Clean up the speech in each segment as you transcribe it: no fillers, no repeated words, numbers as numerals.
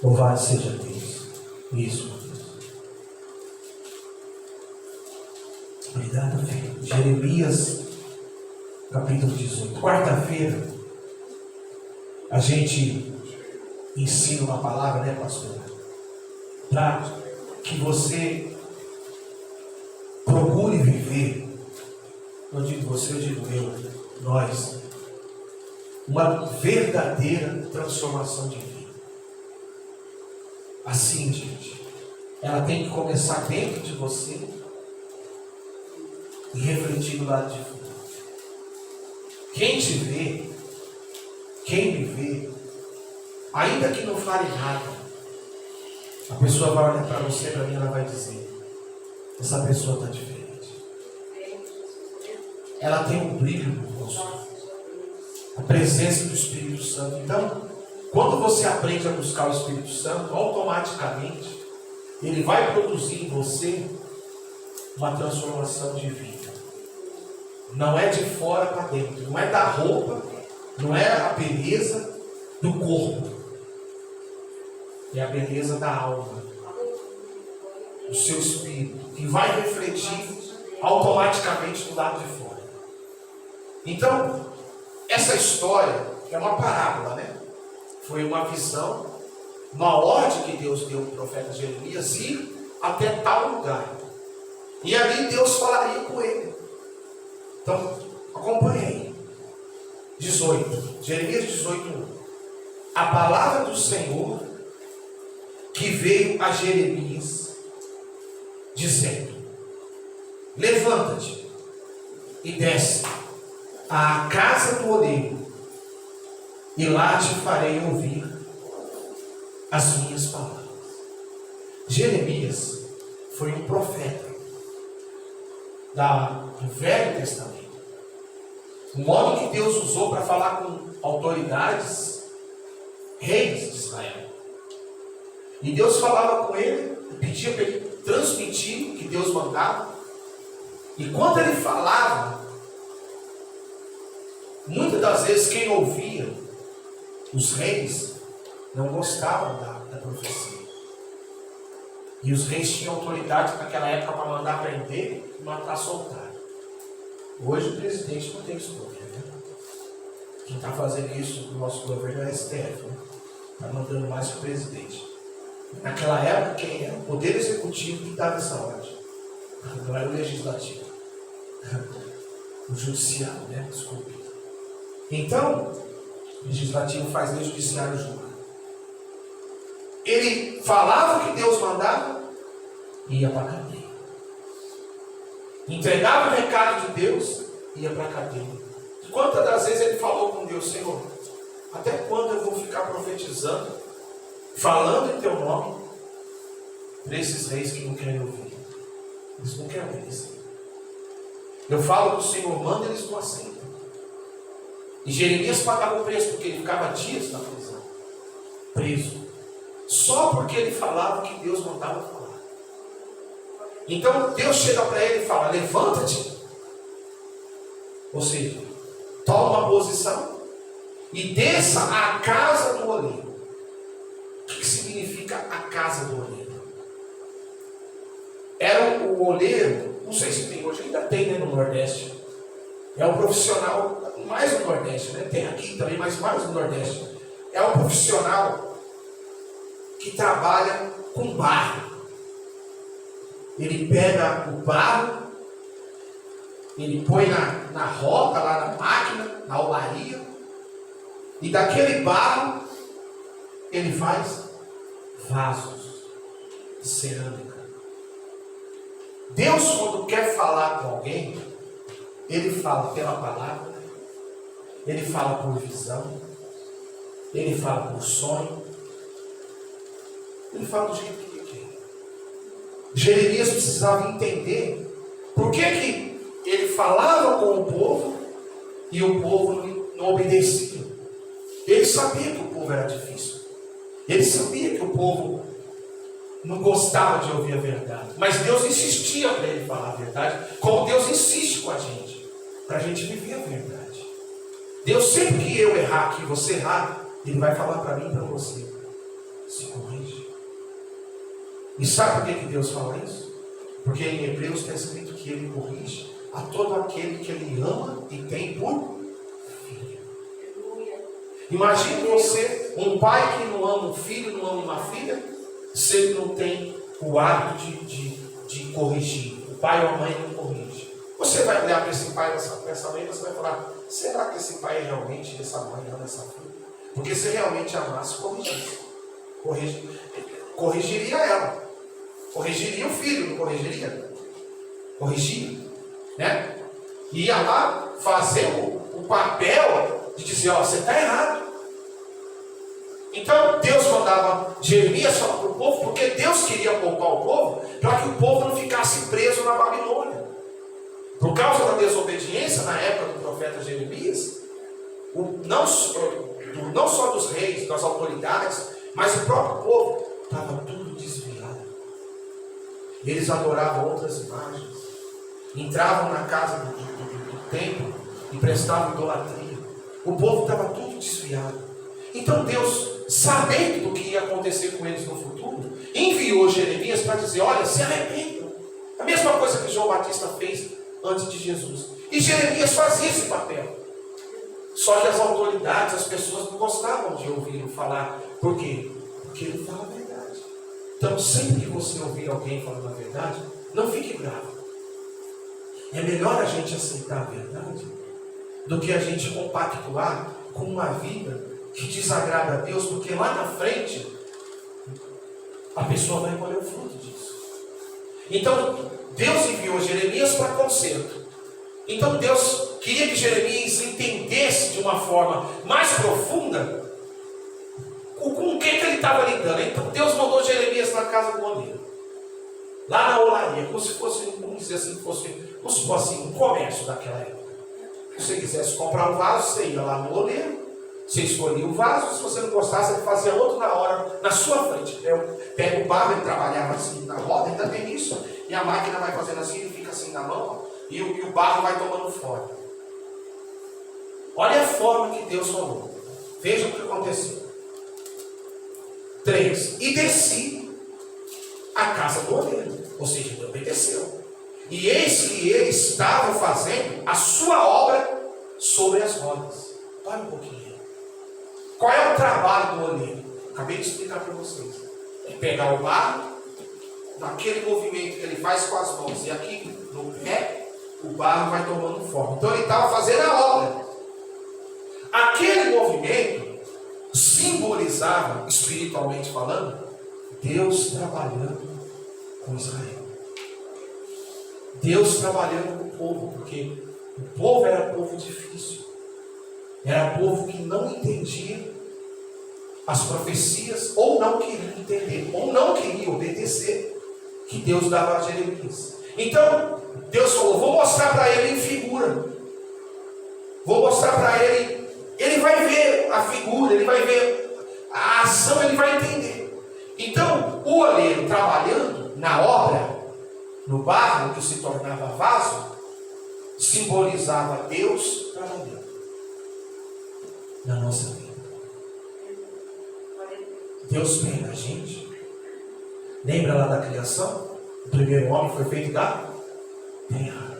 Louvado seja Deus. Isso. Obrigado, filho. Jeremias, capítulo 18. Quarta-feira, a gente ensina uma palavra, né, pastor? Para que você procure viver, não digo você, eu digo eu, nós, uma verdadeira transformação de vida. Assim, gente, ela tem que começar dentro de você e refletir do lado de fora. Quem te vê, quem me vê, ainda que não fale nada, a pessoa vai olhar para você, para mim, ela vai dizer: essa pessoa está diferente. Ela tem um brilho no rosto, a presença do Espírito Santo. Então, quando você aprende a buscar o Espírito Santo, automaticamente ele vai produzir em você uma transformação de vida. Não é de fora para dentro, não é da roupa, não é a beleza do corpo, é a beleza da alma, do seu espírito, que vai refletir automaticamente do lado de fora. Então, essa história é uma parábola, né? Foi uma visão, uma ordem que Deus deu para o profeta Jeremias ir até tal lugar. E ali Deus falaria com ele. Então, acompanhe aí. 18, Jeremias 18:1. A palavra do Senhor que veio a Jeremias, dizendo: levanta-te e desce à casa do oleiro, e lá te farei ouvir as minhas palavras. Jeremias foi um profeta do Velho Testamento, um homem que Deus usou para falar com autoridades, reis de Israel. E Deus falava com ele, pedia para ele transmitir o que Deus mandava. E quando ele falava, muitas das vezes quem ouvia, os reis, não gostavam da profecia. E os reis tinham autoridade naquela época para mandar prender e matar, soltar. Hoje o presidente não tem esse poder, né? Quem está fazendo isso no nosso governo é o STF, né? Está mandando mais que o presidente. Naquela época, quem era o poder executivo que dava essa ordem? Não era o legislativo. O judiciário, né? Desculpe. Então, o legislativo faz lei, o judiciário julga. Ele falava o que Deus mandava, ia para a cadeia. Entregava o recado de Deus, ia para a cadeia. Quantas das vezes ele falou com Deus: Senhor, até quando eu vou ficar profetizando, falando em teu nome, para esses reis que não querem ouvir? Eles não querem obedecer. Eu falo que o Senhor manda, eles não aceitam. E Jeremias pagava o preço, porque ele ficava dias na prisão, preso, só porque ele falava o que Deus mandava falar. Então Deus chega para ele e fala: levanta-te. Ou seja, toma uma posição e desça à casa do oleiro. O que significa a casa do oleiro? Era o oleiro, não sei se tem hoje, ainda tem, né, no Nordeste. É um profissional, mais no Nordeste, né? Tem aqui também, mas mais no Nordeste. É um profissional que trabalha com barro. Ele pega o barro, ele põe na roda, lá na máquina, na olaria, e daquele barro ele faz vasos de cerâmica. Deus, quando quer falar com alguém, ele fala pela palavra, ele fala por visão, ele fala por sonho, ele fala do jeito que ele quer. Jeremias precisava entender por que ele falava com o povo e o povo não obedecia. Ele sabia que o povo era difícil, ele sabia que o povo não gostava de ouvir a verdade, mas Deus insistia para ele falar a verdade, como Deus insiste com a gente, para a gente viver a verdade. Deus, sempre que eu errar aqui, você errar, Ele vai falar para mim e para você: se corrija. E sabe por que Deus fala isso? Porque em Hebreus está escrito que Ele corrige a todo aquele que Ele ama e tem por filho. Imagine você, um pai que não ama um filho, não ama uma filha, se ele não tem o hábito de corrigir. O pai ou a mãe não corrige. Você vai olhar para esse pai, para essa mãe, você vai falar: será que esse pai realmente, essa mãe ama essa filha? Porque se realmente amasse, corrigiria ela. Corrigiria o filho, não corrigiria? Corrigia, né? Ia lá fazer o papel de dizer: ó, você está errado. Então Deus mandava Jeremias falar para o povo, porque Deus queria poupar o povo, para que o povo não ficasse preso na Babilônia. Por causa da desobediência na época do profeta Jeremias, não só dos reis, das autoridades, mas o próprio povo estava tudo desviado. Eles adoravam outras imagens, entravam na casa do templo e prestavam idolatria. O povo estava tudo desviado. Então Deus, sabendo do que ia acontecer com eles no futuro, enviou Jeremias para dizer: olha, se arrependam. A mesma coisa que João Batista fez antes de Jesus. E Jeremias fazia esse papel. Só que as autoridades, as pessoas não gostavam de ouvi-lo falar. Por quê? Porque ele fala a verdade. Então, sempre que você ouvir alguém falando a verdade, não fique bravo. É melhor a gente aceitar a verdade do que a gente compactuar com uma vida que desagrada a Deus, porque lá na frente a pessoa vai colher o fruto disso. Então Deus enviou Jeremias para conserto. Então Deus queria que Jeremias entendesse de uma forma mais profunda com o que ele estava lidando. Então Deus mandou Jeremias na casa do oleiro, lá na olaria, como se fosse, vamos dizer assim, como se fosse um comércio daquela época. Se você quisesse comprar um vaso, você ia lá no oleiro, você escolhia o vaso. Se você não gostasse, ele fazia outro na hora, na sua frente. Pega o barro, ele trabalhava assim na roda, ainda tem isso, e a máquina vai fazendo assim, ele fica assim na mão, ó, e o barro vai tomando forma. Olha a forma que Deus falou. Veja o que aconteceu. 3. E desci a casa do oleiro, ou seja, ele obedeceu. E eis que ele estava fazendo a sua obra sobre as rodas. Olha um pouquinho. Qual é o trabalho do oleiro? Acabei de explicar para vocês. É pegar o barro, naquele movimento que ele faz com as mãos, e aqui no pé, o barro vai tomando forma. Então ele estava fazendo a obra. Aquele movimento simbolizava, espiritualmente falando, Deus trabalhando com Israel. Deus trabalhando com o povo, porque o povo era povo difícil. Era povo que não entendia as profecias, ou não queria entender, ou não queria obedecer, que Deus dava a Jeremias. Então, Deus falou: vou mostrar para ele em figura. Vou mostrar para ele. Ele vai ver a figura, ele vai ver a ação, ele vai entender. Então, o oleiro trabalhando na obra, no barro que se tornava vaso, simbolizava Deus trabalhando na nossa vida. Deus pega a gente. Lembra lá da criação? O primeiro homem foi feito da terra.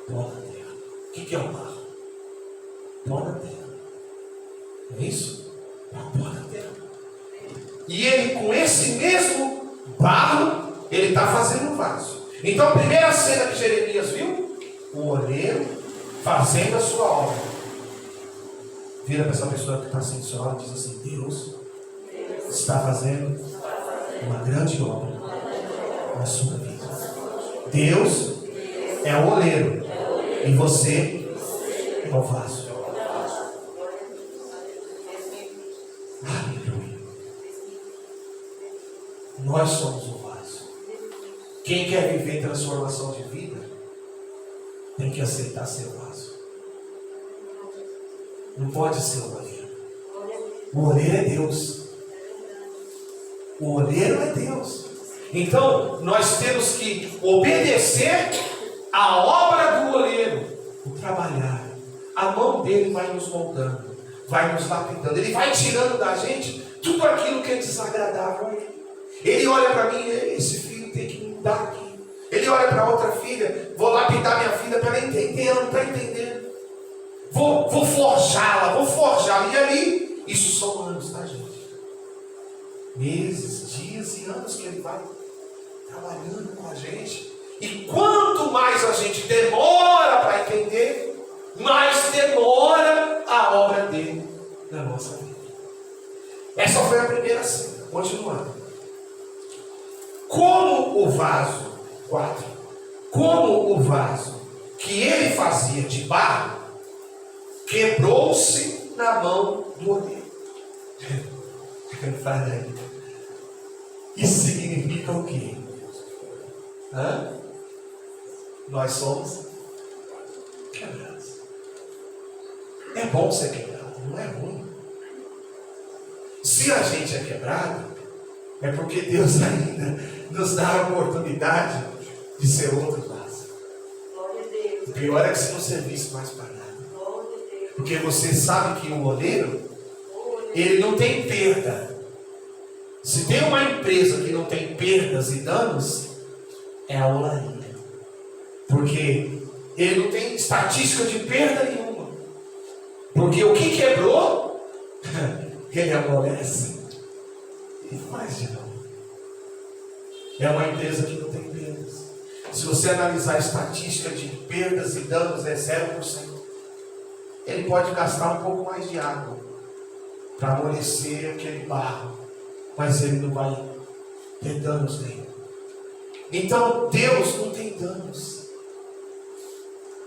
Pó da terra. O que é o barro? Pó da terra. É isso? É o pó da terra. E ele, com esse mesmo barro, ele está fazendo um vaso. Então a primeira cena que Jeremias viu, o oleiro fazendo a sua obra. Vira para essa pessoa que está assim, só e diz assim: Deus está fazendo uma grande obra na sua vida. Deus é o oleiro e você é o vaso. Aleluia. Nós somos o vaso. Quem quer viver transformação de vida tem que aceitar ser vaso. Não pode ser o oleiro. O oleiro é Deus. O oleiro é Deus. Então, nós temos que obedecer a obra do oleiro, o trabalhar. A mão dele vai nos moldando, vai nos lapidando. Ele vai tirando da gente tudo aquilo que é desagradável a ele. Ele olha para mim, esse filho tem que mudar aqui. Ele olha para outra filha, vou lapidar minha filha para ela entender, ela não está entendendo. Vou forjá-la. E ali, isso são anos, tá, gente? Meses, dias e anos que ele vai trabalhando com a gente. E quanto mais a gente demora para entender, mais demora a obra dele na nossa vida. Essa foi a primeira cena. Continuando. Como o vaso, 4. Como o vaso que ele fazia de barro quebrou-se na mão do oleiro. Isso significa o quê? Nós somos quebrados. É bom ser quebrado, não é ruim. Se a gente é quebrado, é porque Deus ainda nos dá a oportunidade de ser outro vaso. O pior é que você não servisse mais para nada. Porque você sabe que o oleiro, ele não tem perda. Se tem uma empresa que não tem perdas e danos, é a olaria. Porque ele não tem estatística de perda nenhuma. Porque o que quebrou, ele amolece e faz de novo. É uma empresa que não tem perdas. Se você analisar a estatística de perdas e danos, é 0%. Ele pode gastar um pouco mais de água para amolecer aquele barro, mas ele não vai ter danos nele. Então Deus não tem danos.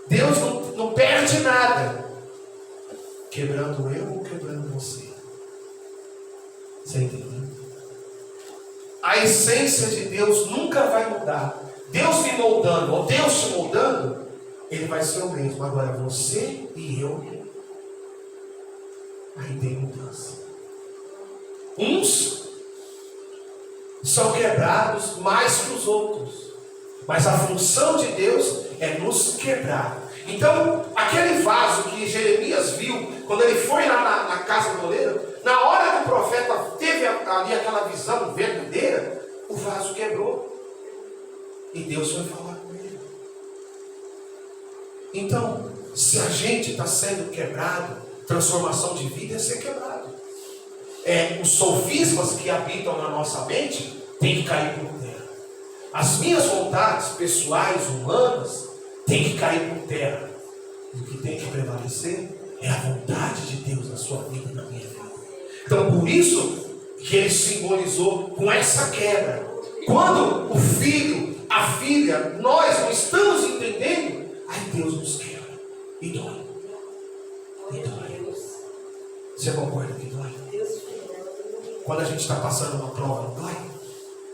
Deus não perde nada quebrando eu ou quebrando você. Você entendeu? A essência de Deus nunca vai mudar. Deus me moldando ou Deus te moldando, ele vai ser o mesmo. Agora você e eu, aí tem mudança. Uns são quebrados mais que os outros, mas a função de Deus é nos quebrar. Então, aquele vaso que Jeremias viu, quando ele foi lá na casa do oleiro, na hora que o profeta teve ali aquela visão verdadeira, o vaso quebrou. E Deus foi falar com ele. Então, se a gente está sendo quebrado, transformação de vida é ser quebrado. Os sofismas que habitam na nossa mente têm que cair por terra. As minhas vontades pessoais, humanas, têm que cair por terra. E o que tem que prevalecer é a vontade de Deus na sua vida e na minha vida. Então, por isso que ele simbolizou com essa quebra. Quando o filho, a filha, nós não estamos entendendo, aí Deus nos quebra. E dói. E dói. Você concorda que dói? Quando a gente está passando uma prova, não dói?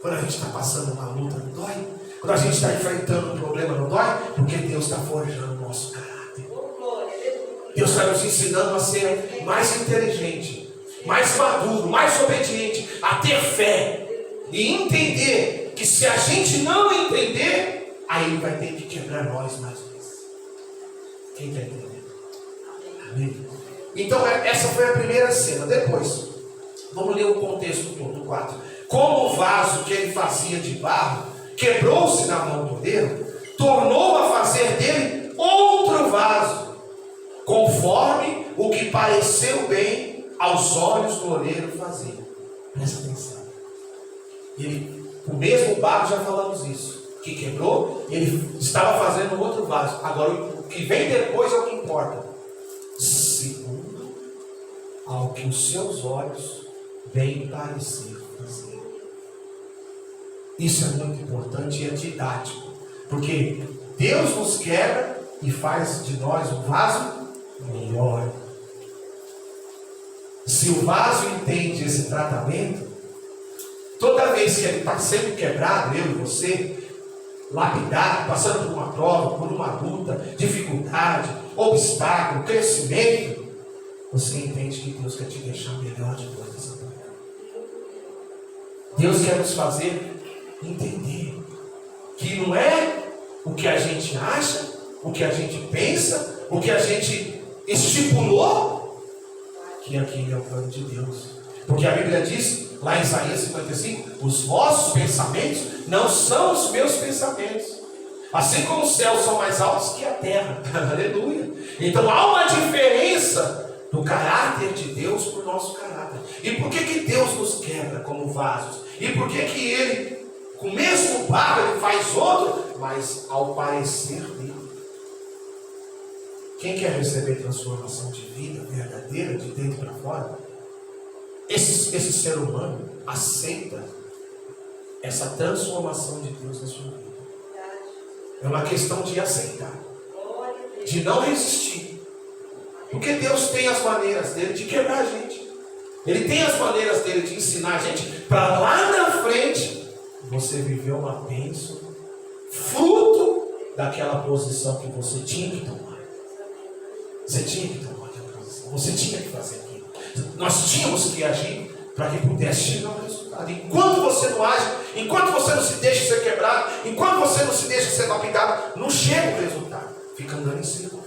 Quando a gente está passando uma luta, não dói? Quando a gente está enfrentando um problema, não dói? Porque Deus está forjando o nosso caráter. Deus está nos ensinando a ser mais inteligente, mais maduro, mais obediente, a ter fé e entender que se a gente não entender, aí Ele vai ter que quebrar nós mais vezes. Quem está entendendo? Amém? Então essa foi a primeira cena. Depois, vamos ler o contexto todo, 4. Como o vaso que ele fazia de barro quebrou-se na mão do oleiro, tornou a fazer dele outro vaso, conforme o que pareceu bem aos olhos do oleiro fazer. Presta atenção. O mesmo barro, já falamos isso, que quebrou, ele estava fazendo outro vaso. Agora o que vem depois é o que importa. Segundo ao que os seus olhos bem parecer fazer. Isso é muito importante e é didático, porque Deus nos quebra e faz de nós um vaso melhor. Se o vaso entende esse tratamento, toda vez que ele está sendo quebrado, eu e você, lapidado, passando por uma prova, por uma luta, dificuldade, obstáculo, crescimento, você entende que Deus quer te deixar melhor depois dessa prova. Deus quer nos fazer entender que não é o que a gente acha, o que a gente pensa, o que a gente estipulou, que aquilo é o plano de Deus. Porque a Bíblia diz lá em Isaías 55, os vossos pensamentos não são os meus pensamentos. Assim como os céus são mais altos que a terra. Aleluia. Então há uma diferença do caráter de Deus para o nosso caráter. E por que Deus nos quebra como vasos? E por que Ele, com o mesmo barro, Ele faz outro, mas ao parecer dele? Quem quer receber transformação de vida verdadeira, de dentro para fora? Esse ser humano aceita essa transformação de Deus na sua vida. É uma questão de aceitar, de não resistir. Porque Deus tem as maneiras dele de quebrar a gente. Ele tem as maneiras dele de ensinar a gente para lá na frente você viver uma bênção, fruto daquela posição que você tinha que tomar. Você tinha que tomar aquela posição. Você tinha que fazer aquilo. Nós tínhamos que agir para que pudesse chegar ao resultado. Enquanto você não age, enquanto você não se deixa ser quebrado, enquanto você não se deixa ser lapidado, não chega o resultado. Fica andando em círculo.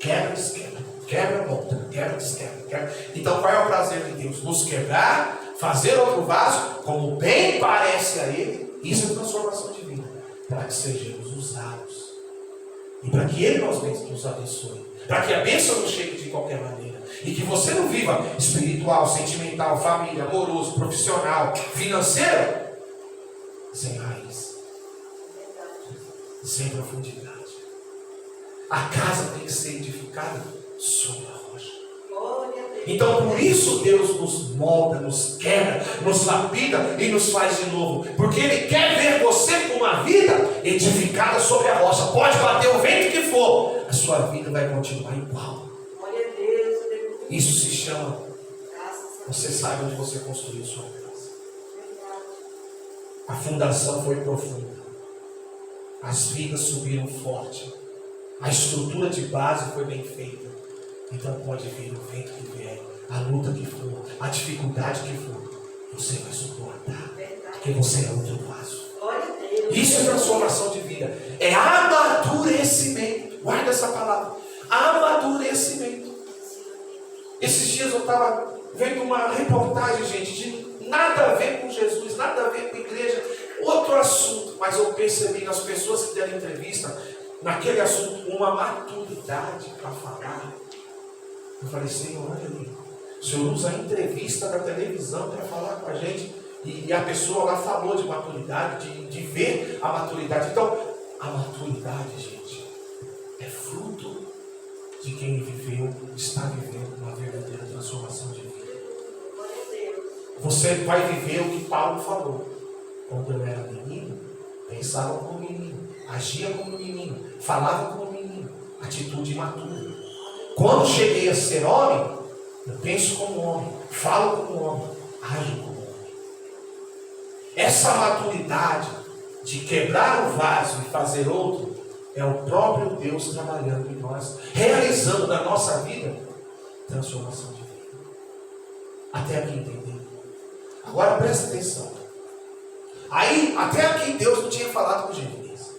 Quebra, desquebra. Quebra, volta. Quebra, desquebra. Quebra. Então qual é o prazer de Deus? Nos quebrar, fazer outro vaso, como bem parece a Ele. Isso é transformação de vida. Para que sejamos usados. E para que Ele nos abençoe. Para que a bênção não chegue de qualquer maneira. E que você não viva espiritual, sentimental, família, amoroso, profissional, financeiro, sem raiz, sem profundidade. A casa tem que ser edificada sobre a rocha. Então por isso Deus nos molda, nos quebra, nos lapida e nos faz de novo. Porque Ele quer ver você com uma vida edificada sobre a rocha. Pode bater o vento que for, a sua vida vai continuar igual. Isso se chama, você sabe onde você construiu sua casa. A fundação foi profunda. As vigas subiram forte. A estrutura de base foi bem feita. Então pode vir o vento que vier, a luta que for, a dificuldade que for, você vai suportar. Porque você é outro vaso. Isso é transformação de vida. É amadurecimento. Guarda essa palavra. Amadurecimento. Esses dias eu estava vendo uma reportagem, gente, de nada a ver com Jesus, nada a ver com a igreja, outro assunto, mas eu percebi nas pessoas que deram entrevista, naquele assunto, uma maturidade para falar. Eu falei, Senhor, olha ali, o Senhor usa a entrevista da televisão para falar com a gente, e a pessoa lá falou de maturidade, de ver a maturidade. Então, a maturidade, gente, é fruto de quem viveu, está vivendo uma verdadeira transformação de vida. Você vai viver o que Paulo falou. Quando eu era menino, pensava como menino, agia como menino, falava como menino, atitude imatura. Quando cheguei a ser homem, eu penso como homem, falo como homem, ajo como homem. Essa maturidade de quebrar o vaso e fazer outro, é o próprio Deus trabalhando em nós, realizando na nossa vida transformação de vida. Até aqui entendeu? Agora presta atenção. Aí, até aqui Deus não tinha falado com Jeremias.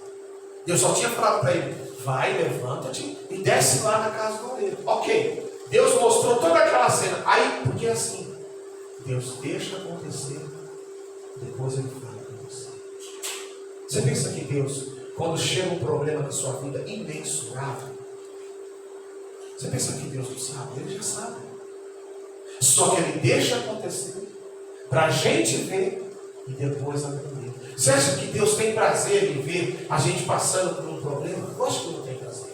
Deus só tinha falado para ele, vai, levanta-te e desce lá na casa do oleiro. Ok, Deus mostrou toda aquela cena. Aí, porque assim, Deus deixa acontecer, depois Ele fala com você. Você pensa que Deus, quando chega um problema na sua vida imensurável, você pensa que Deus não sabe? Ele já sabe. Só que Ele deixa acontecer para a gente ver e depois aprender. Você acha que Deus tem prazer em ver a gente passando por um problema? Lógico que não tem prazer.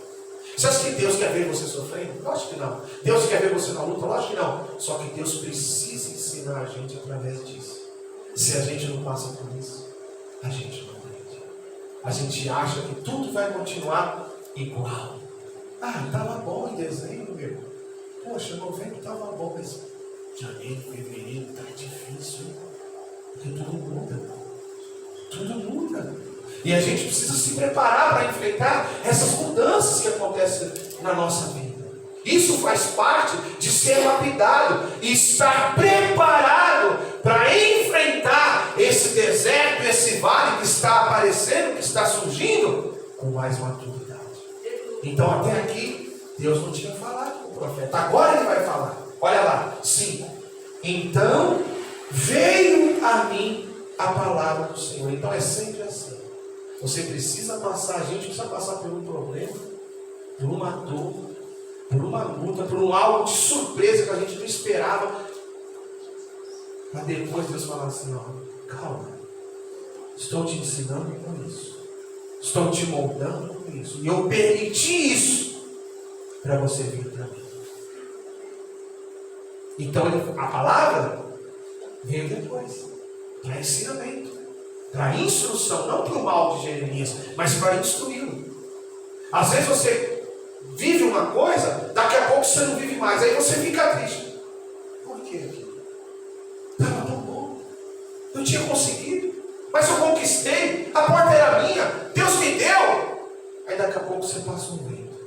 Você acha que Deus quer ver você sofrendo? Lógico que não. Deus quer ver você na luta? Lógico que não. Só que Deus precisa ensinar a gente através disso. Se a gente não passa por isso, a gente não aprende. A gente acha que tudo vai continuar igual. Ah, estava bom em dezembro, meu. Poxa, novembro estava bom, mas janeiro, fevereiro, está difícil. Porque tudo muda. Tudo muda. E a gente precisa se preparar para enfrentar essas mudanças que acontecem na nossa vida. Isso faz parte de ser lapidado e estar preparado para enfrentar esse deserto, esse vale que está aparecendo, que está surgindo, com mais maturidade. Então até aqui, Deus não tinha falado com o profeta. Agora Ele vai falar. Olha lá, 5. Então a mim a palavra do Senhor. Então é sempre assim. Você precisa passar, a gente precisa passar por um problema, por uma dor, por uma luta, por um algo de surpresa que a gente não esperava, para depois Deus falar assim: ó, calma, estou te ensinando com isso, estou te moldando com isso, e eu permiti isso para você vir para mim. Então a palavra veio depois, para ensinamento, para instrução, não para o mal de Jeremias, mas para instruí-lo. Às vezes você vive uma coisa, daqui a pouco você não vive mais, aí você fica triste. Por quê? Estava tão bom, eu tinha conseguido, mas eu conquistei, a porta era minha, Deus me deu. Aí daqui a pouco você passa um vento,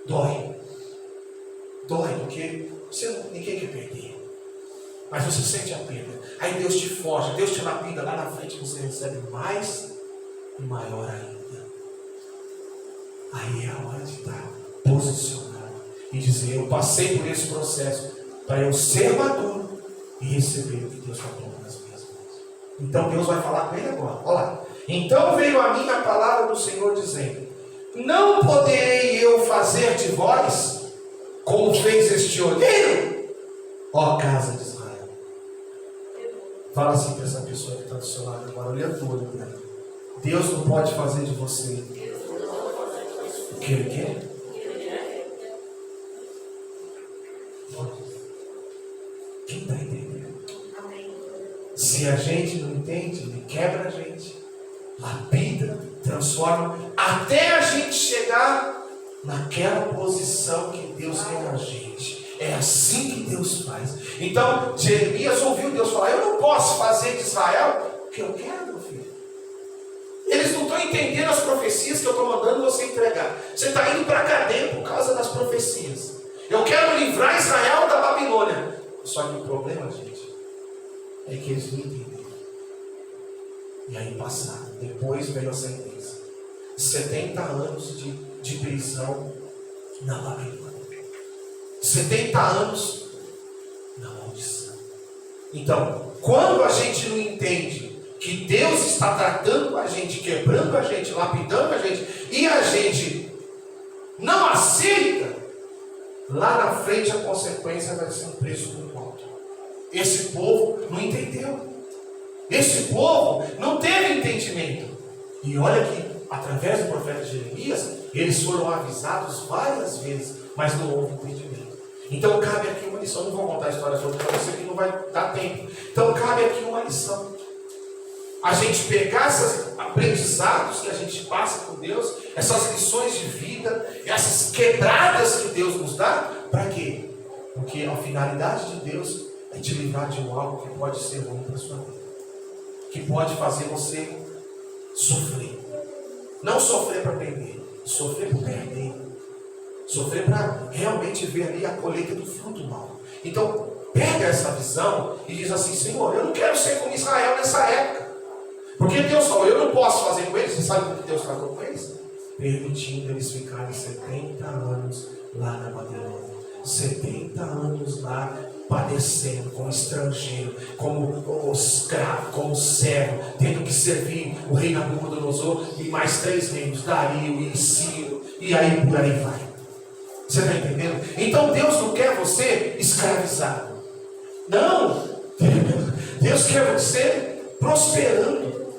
dói, porque ninguém quer perder, mas você sente a perda. Aí Deus te forja, Deus te lapida, lá na frente você recebe mais e maior ainda. Aí é a hora de estar posicionado e dizer: eu passei por esse processo para eu ser maduro e receber o que Deus está pondo nas minhas mãos. Então Deus vai falar com ele agora. Olha lá. Então veio a mim a palavra do Senhor dizendo: não poderei eu fazer de vós como fez este olheiro, ó casa de Israel. Fala assim para essa pessoa que está do seu lado agora, olhando o olho para ele. Deus não pode fazer de você o que Ele quer. Quem está entendendo? Se a gente não entende, Ele quebra a gente, lapida, transforma, até a gente chegar naquela posição que Deus quer a gente. É assim que Deus faz. Então Jeremias ouviu Deus falar: eu não posso fazer de Israel o que eu quero, meu filho. Eles não estão entendendo as profecias que eu estou mandando você entregar. Você está indo para a cadeia por causa das profecias. Eu quero livrar Israel da Babilônia. Só que o problema, gente, é que eles não entenderam. E aí passaram. Depois veio a sentença: 70 anos de prisão na Babilônia. 70 anos na maldição. Então, quando a gente não entende que Deus está tratando a gente, quebrando a gente, lapidando a gente, e a gente não aceita, lá na frente a consequência vai ser um preço muito alto. Esse povo não entendeu. Esse povo não teve entendimento. E olha que, através do profeta Jeremias, eles foram avisados várias vezes, mas não houve entendimento. Então cabe aqui uma lição. Não vou contar a história toda para você, que não vai dar tempo. Então cabe aqui uma lição. A gente pegar esses aprendizados que a gente passa com Deus, essas lições de vida, essas quebradas que Deus nos dá, para quê? Porque a finalidade de Deus é te livrar de algo que pode ser ruim para a sua vida, que pode fazer você sofrer. Não sofrer para perder, sofrer por perder. Sofrer para realmente ver ali a colheita do fruto mal. Então, pega essa visão e diz assim: Senhor, eu não quero ser como Israel nessa época. Porque Deus falou: eu não posso fazer com eles. Você sabe como Deus tratou com eles? Permitindo eles ficarem 70 anos lá na Babilônia. 70 anos lá padecendo como estrangeiro, como escravo, como servo, tendo que servir o rei Nabucodonosor e mais 3 reinos, Dario e Ciro, e aí por aí vai. Você está entendendo? Então Deus não quer você escravizado. Não. Deus quer você prosperando,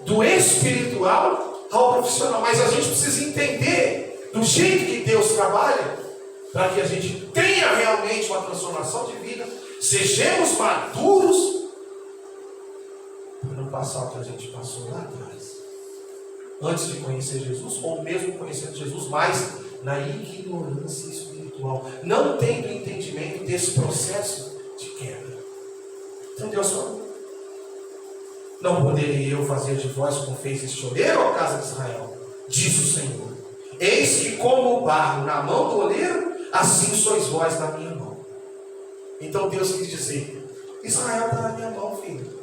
do espiritual ao profissional. Mas a gente precisa entender do jeito que Deus trabalha, para que a gente tenha realmente uma transformação de vida, sejamos maduros, para não passar o que a gente passou lá atrás, antes de conhecer Jesus, ou mesmo conhecendo Jesus, mas na ignorância espiritual, não tendo entendimento desse processo de quebra. Então Deus falou: não poderei eu fazer de vós como fez este olheiro, ó casa de Israel, diz o Senhor. Eis que como o barro na mão do olheiro, assim sois vós na minha mão. Então Deus quis dizer: Israel está na minha mão, filho.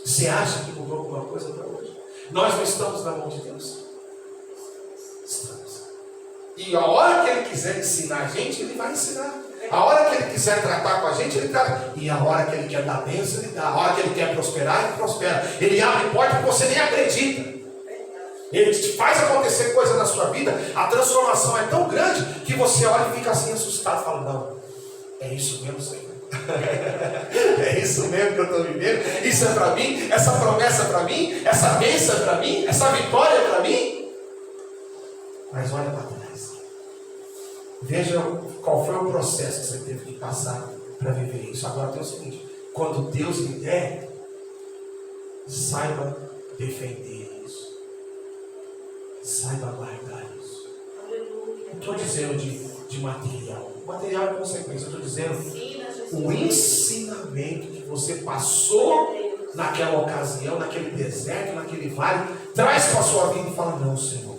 Você acha que mudou alguma coisa para hoje? Nós não estamos na mão de Deus? Estamos. E a hora que Ele quiser ensinar a gente, Ele vai ensinar. A hora que Ele quiser tratar com a gente, Ele trata. E a hora que Ele quer dar bênção, Ele dá. A hora que Ele quer prosperar, Ele prospera. Ele abre porta que você nem acredita. Ele te faz acontecer coisa na sua vida. A transformação é tão grande que você olha e fica assim assustado, fala, não, é isso mesmo, Senhor. É isso mesmo que eu estou vivendo. Isso é para mim, essa promessa é para mim, essa bênção é para mim, essa vitória é para mim. Mas olha para trás, veja qual foi o processo que você teve que passar para viver isso. Agora tem o seguinte: quando Deus lhe der, saiba defender isso, saiba guardar isso. Não estou dizendo de material. O material é consequência. Eu estou dizendo o ensinamento que você passou naquela ocasião, naquele deserto, naquele vale. Traz para a sua vida e fala, não, Senhor,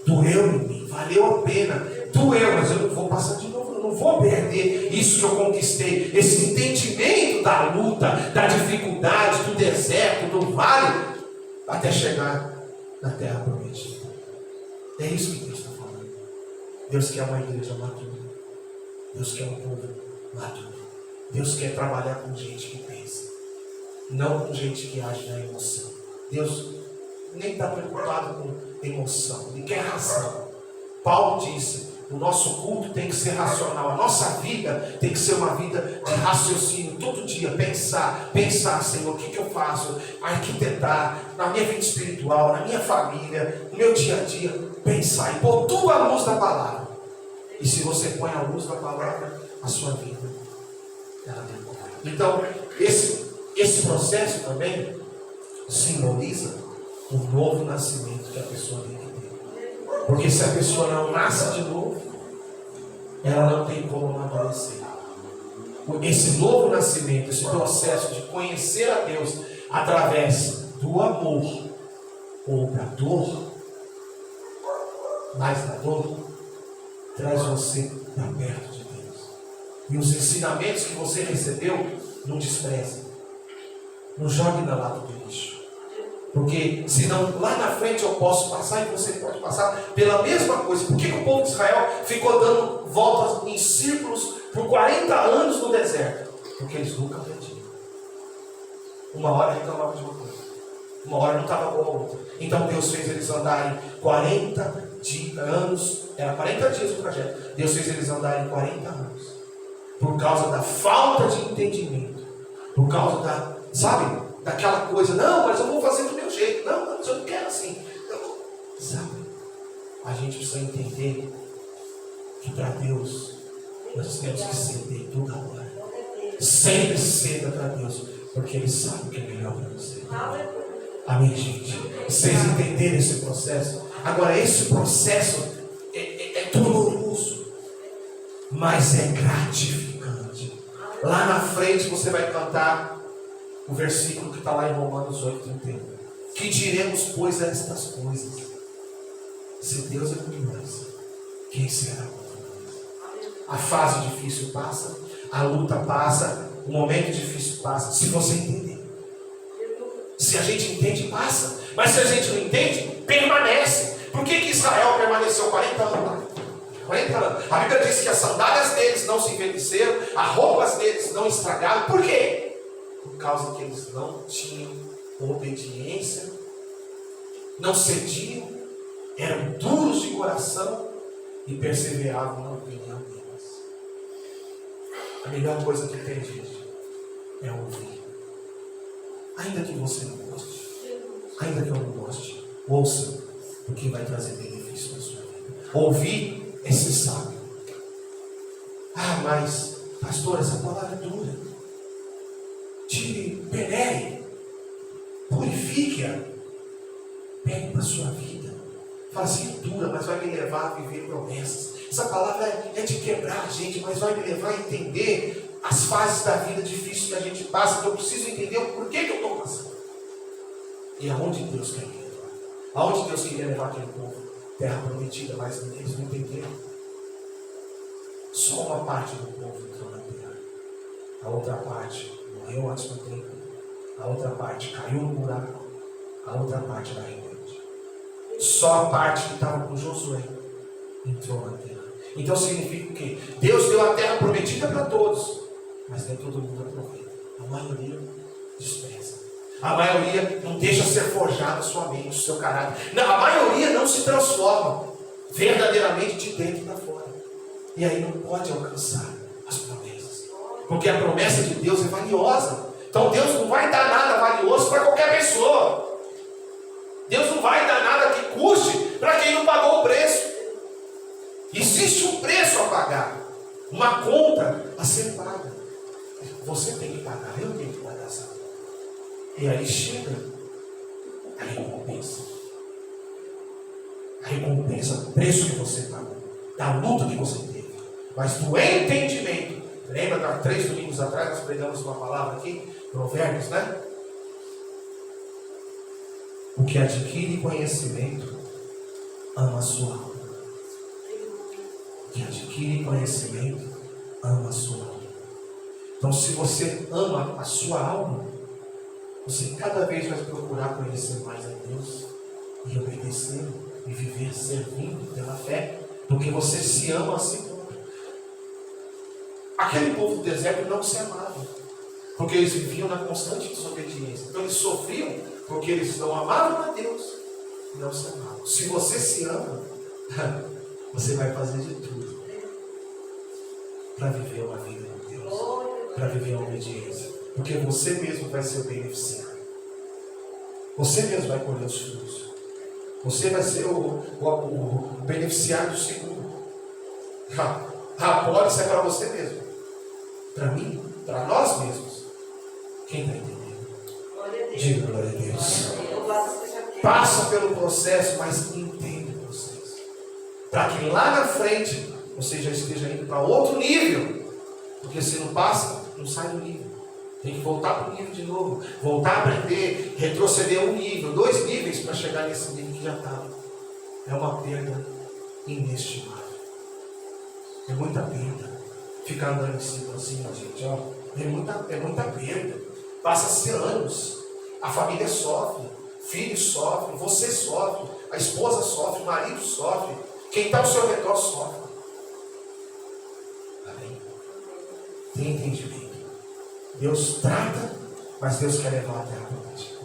doeu em mim, valeu a pena, doeu, mas eu não vou passar de novo, eu não vou perder isso que eu conquistei, esse entendimento da luta, da dificuldade, do deserto, do vale, até chegar na terra prometida. É isso que Deus está falando. Deus quer uma igreja madura. Deus quer um povo maduro. Deus quer trabalhar com gente que pensa, não com gente que age na emoção. Deus nem está preocupado com emoção, Ele quer razão. Paulo disse, o nosso culto tem que ser racional, a nossa vida tem que ser uma vida de raciocínio, todo dia pensar, Senhor, o que eu faço? Arquitetar, na minha vida espiritual, na minha família, no meu dia a dia, pensar e pôr tudo à luz da palavra. E se você põe à luz da palavra, a sua vida, ela decorre. Então, esse processo também simboliza o novo nascimento que a pessoa tem que ter. Porque se a pessoa não nasce de novo, ela não tem como amadurecer. Esse novo nascimento, esse processo de conhecer a Deus através do amor ou da dor, mais da dor, traz você para perto de Deus. E os ensinamentos que você recebeu, não despreze. Não jogue na lata do lixo. Porque senão lá na frente eu posso passar e você pode passar pela mesma coisa. Por que o povo de Israel ficou dando voltas em círculos por 40 anos no deserto? Porque eles nunca aprendiam. Uma hora reclamavam de uma coisa, uma hora não estava boa a outra. Então Deus fez eles andarem 40 anos, era 40 dias o trajeto. Deus fez eles andarem 40 anos. Por causa da falta de entendimento. Por causa da, daquela coisa, não, mas eu vou fazer do meu jeito. Não, mas eu não quero assim. A gente precisa entender que para Deus nós temos que ceder toda hora. Sempre ceda para Deus, porque Ele sabe o que é melhor para você. Amém, gente? Vocês entenderem esse processo? Agora, esse processo é doloroso, mas é gratificante. Lá na frente você vai cantar o versículo que está lá em Romanos 8:31. Que diremos, pois, a estas coisas? Se Deus é por nós, quem será contra nós? A fase difícil passa, a luta passa, o momento difícil passa, se você entender. Se a gente entende, passa. Mas se a gente não entende, permanece. Por que Israel permaneceu 40 anos lá? 40 anos. A Bíblia diz que as sandálias deles não se envelheceram, as roupas deles não estragaram. Por quê? Por causa que eles não tinham obediência, não cediam, eram duros de coração e perseveravam na opinião deles. A melhor coisa que tem, gente, é ouvir. Ainda que você não goste, ainda que eu não goste, ouça, porque vai trazer benefício na sua vida. Ouvir é ser sábio. Ah, mas, pastor, essa palavra é dura. Tire, penere, purifique-a, pegue para a sua vida. Fala assim, é dura, mas vai me levar a viver promessas. Essa palavra é de quebrar a gente, mas vai me levar a entender as fases da vida difíceis que a gente passa. Então eu preciso entender o porquê que eu estou passando. E aonde Deus quer me levar? Aonde Deus queria levar aquele povo? Terra prometida, mas eles não entenderam. Só uma parte do povo entrou na terra. A outra parte morreu antes do tempo. A outra parte caiu no buraco. A outra parte era rebelde. Só a parte que estava com Josué entrou na terra. Então significa o quê? Deus deu a terra prometida para todos, mas nem todo mundo aproveita. A maioria despreza. A maioria não deixa ser forjada a sua mente, o seu caráter. Não, a maioria não se transforma verdadeiramente de dentro para fora. E aí não pode alcançar as promessas. Porque a promessa de Deus é valiosa. Então Deus não vai dar nada valioso para qualquer pessoa. Deus não vai dar nada que custe para quem não pagou o preço. Existe um preço a pagar, uma conta a ser paga. Você tem que pagar, eu tenho que pagar, sabe? E aí chega a recompensa. A recompensa do preço que você pagou, da luta que você teve, mas do entendimento. Lembra, há 3 domingos atrás nós pregamos uma palavra aqui, Provérbios, né? O que adquire conhecimento ama a sua alma. O que adquire conhecimento ama a sua alma. Então, se você ama a sua alma, você cada vez vai procurar conhecer mais a Deus e obedecer e viver servindo pela fé, porque você se ama a si próprio. Aquele povo do deserto não se amava, porque eles viviam na constante desobediência. Então eles sofriam porque eles não amavam a Deus e não se amavam. Se você se ama, você vai fazer de tudo para viver uma vida com Deus, para viver uma obediência, porque você mesmo vai ser o beneficiário. Você mesmo vai colher os frutos. Você vai ser o beneficiário do seguro. A pólice é para você mesmo, para mim, para nós mesmos. Quem está entendendo? Diga glória a Deus. Passa pelo processo, mas entende o processo, para que lá na frente você já esteja indo para outro nível. Porque se não passa, não sai do nível. Tem que voltar para o nível de novo, voltar a aprender, retroceder um nível, 2 níveis para chegar nesse nível que já estava. É uma perda inestimável. É muita perda ficar andando em cima assim, ó, gente, ó. É muita perda. Passa-se anos, a família sofre, filhos sofrem, você sofre, a esposa sofre, o marido sofre, quem está ao seu redor sofre. Amém? Tem entendimento. Deus trata, mas Deus quer levar até a prática.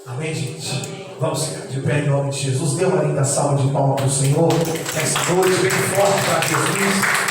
Amém, gente? Amém. Vamos ficar de pé em nome de Jesus. Dê uma linda salva de palmas para o Senhor. Essa noite bem forte para Jesus.